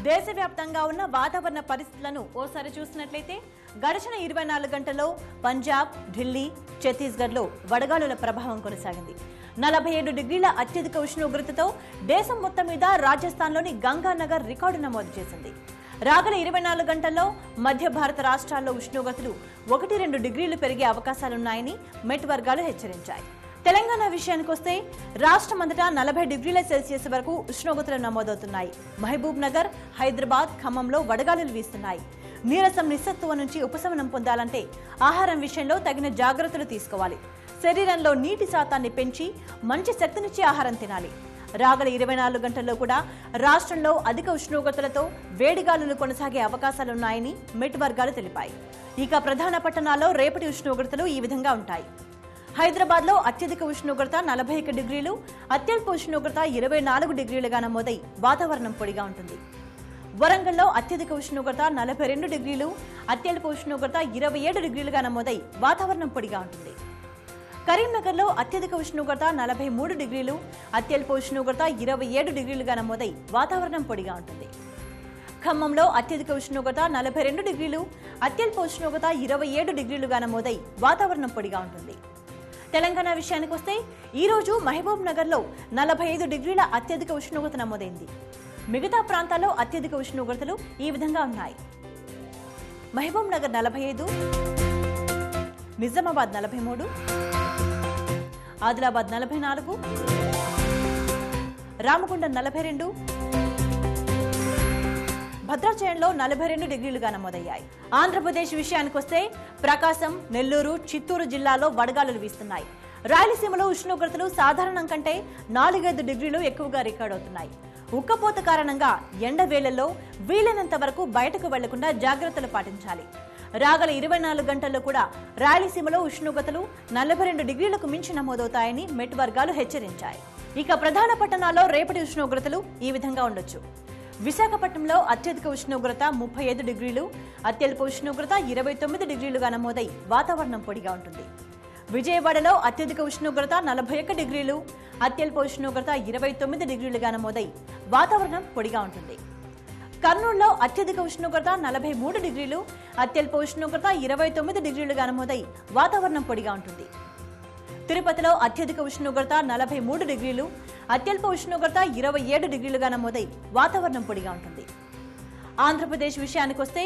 దేశవ్యాప్తంగా ఉన్న వాతావరణ పరిస్థితులను ఓసారి చూసినట్లయితే గడిచిన 24 గంటల్లో పంజాబ్, ఢిల్లీ, ఛత్తీస్గఢ్లో వడగాలుల ప్రభావం కొనసాగింది. 47 డిగ్రీల అత్యధిక ఉష్ణోగ్రతతో దేశం మొత్తం మీద రాజస్థాన్లోని గంగానగర్ రికార్డు నమోదు చేసింది. రాగల 24 గంటల్లో మధ్య భారత రాష్ట్రాల్లో ఉష్ణోగ్రతలు 1-2 డిగ్రీలు పెరిగే అవకాశాలున్నాయని మెట్ వర్గాలు హెచ్చరించాయి. తెలంగాణ విషయానికొస్తే రాష్ట్రమంతటా 40 డిగ్రీల సెల్సియస్ వరకు ఉష్ణోగ్రతలు నమోదవుతున్నాయి. మహబూబ్ నగర్, హైదరాబాద్, ఖమ్మంలో వడగాలులు వీస్తున్నాయి. నీరసం, నిస్సత్తువ నుంచి ఉపశమనం పొందాలంటే ఆహారం విషయంలో తగిన జాగ్రత్తలు తీసుకోవాలి. శరీరంలో నీటి శాతాన్ని పెంచి మంచి శక్తినిచ్చే ఆహారం తినాలి. రాగల 24 గంటల్లో కూడా రాష్ట్రంలో అధిక ఉష్ణోగ్రతలతో వేడిగాలులు కొనసాగే అవకాశాలున్నాయని మెట్ వర్గాలు తెలిపాయి. ఇక ప్రధాన పట్టణాల్లో రేపటి ఉష్ణోగ్రతలు ఈ విధంగా ఉంటాయి. హైదరాబాద్లో అత్యధిక ఉష్ణోగ్రత 41 డిగ్రీలు, అత్యల్ప ఉష్ణోగ్రత 24 డిగ్రీలుగా నమోదై వాతావరణం పొడిగా ఉంటుంది. వరంగల్లో అత్యధిక ఉష్ణోగ్రత 42 డిగ్రీలు, అత్యల్ప ఉష్ణోగ్రత 27 డిగ్రీలుగా నమోదై వాతావరణం పొడిగా ఉంటుంది. కరీంనగర్లో అత్యధిక ఉష్ణోగ్రత 43 డిగ్రీలు, అత్యల్ప ఉష్ణోగ్రత 27 డిగ్రీలుగా నమోదై వాతావరణం పొడిగా ఉంటుంది. ఖమ్మంలో అత్యధిక ఉష్ణోగ్రత 42 డిగ్రీలు, అత్యల్ప ఉష్ణోగ్రత 27 డిగ్రీలుగా నమోదై వాతావరణం పొడిగా ఉంటుంది. తెలంగాణ విషయానికొస్తే ఈ రోజు మహబూబ్ నగర్లో 45 డిగ్రీల అత్యధిక ఉష్ణోగ్రత నమోదైంది. మిగతా ప్రాంతాల్లో అత్యధిక ఉష్ణోగ్రతలు ఈ విధంగా ఉన్నాయి. మహబూబ్ నగర్ 45, నిజామాబాద్ 43, ఆదిలాబాద్ 44, రామగుండం 42, భద్రాచలంలో 42 డిగ్రీలుగా నమోదయ్యాయి. ఆంధ్రప్రదేశ్ విషయానికొస్తే ప్రకాశం, నెల్లూరు, చిత్తూరు జిల్లాలో వడగాలులు వీస్తున్నాయి. రాయలసీమలో ఉష్ణోగ్రతలు సాధారణం కంటే 4-5 డిగ్రీలు ఎక్కువగా రికార్డవుతున్నాయి. ఉక్కపోత కారణంగా ఎండవేళల్లో వీలైనంత వరకు బయటకు వెళ్లకుండా జాగ్రత్తలు పాటించాలి. రాగల 24 గంటల్లో కూడా రాయలసీమలో ఉష్ణోగ్రతలు 42 డిగ్రీలకు మించి నమోదవుతాయని మెట్ వర్గాలు హెచ్చరించాయి. ఇక ప్రధాన పట్టణాల్లో రేపటి ఉష్ణోగ్రతలు ఈ విధంగా ఉండొచ్చు. విశాఖపట్నంలో అత్యధిక ఉష్ణోగ్రత 35 డిగ్రీలు, అత్యల్ప ఉష్ణోగ్రత 29 డిగ్రీలుగా నమోదై వాతావరణం పొడిగా ఉంటుంది. విజయవాడలో అత్యధిక ఉష్ణోగ్రత 41 డిగ్రీలు, అత్యల్ప ఉష్ణోగ్రత 29 డిగ్రీలుగా నమోదై వాతావరణం పొడిగా ఉంటుంది. కర్నూలులో అత్యధిక ఉష్ణోగ్రత 43 డిగ్రీలు, అత్యల్ప ఉష్ణోగ్రత 29 డిగ్రీలుగా నమోదై వాతావరణం పొడిగా ఉంటుంది. తిరుపతిలో అత్యధిక ఉష్ణోగ్రత 43 డిగ్రీలు, అత్యల్ప ఉష్ణోగ్రత 27 డిగ్రీలుగా నమోదై వాతావరణం పొడిగా ఉంటుంది. ఆంధ్రప్రదేశ్ విషయానికొస్తే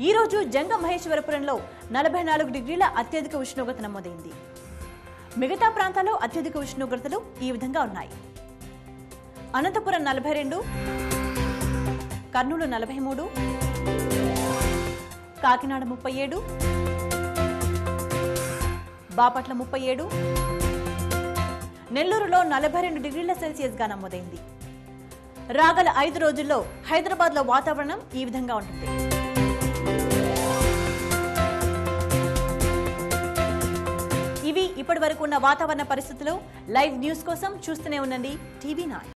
ఈ రోజు జంగమహేశ్వరపురంలో 44 డిగ్రీల అత్యధిక ఉష్ణోగ్రత నమోదైంది. మిగతా ప్రాంతాల్లో అత్యధిక ఉష్ణోగ్రతలు ఈ విధంగా ఉన్నాయి. అనంతపురం 42, కర్నూలు 43, కాకినాడ 37, బాపట్ల 37, నెల్లూరులో 42 డిగ్రీల సెల్సియస్ గా నమోదైంది. రాగల 5 రోజుల్లో హైదరాబాద్లో వాతావరణం ఈ విధంగా ఉంటుంది. ఇవి ఇప్పటి వరకు ఉన్న వాతావరణ పరిస్థితులు. లైవ్ న్యూస్ కోసం చూస్తూనే ఉండండి టీవీ9.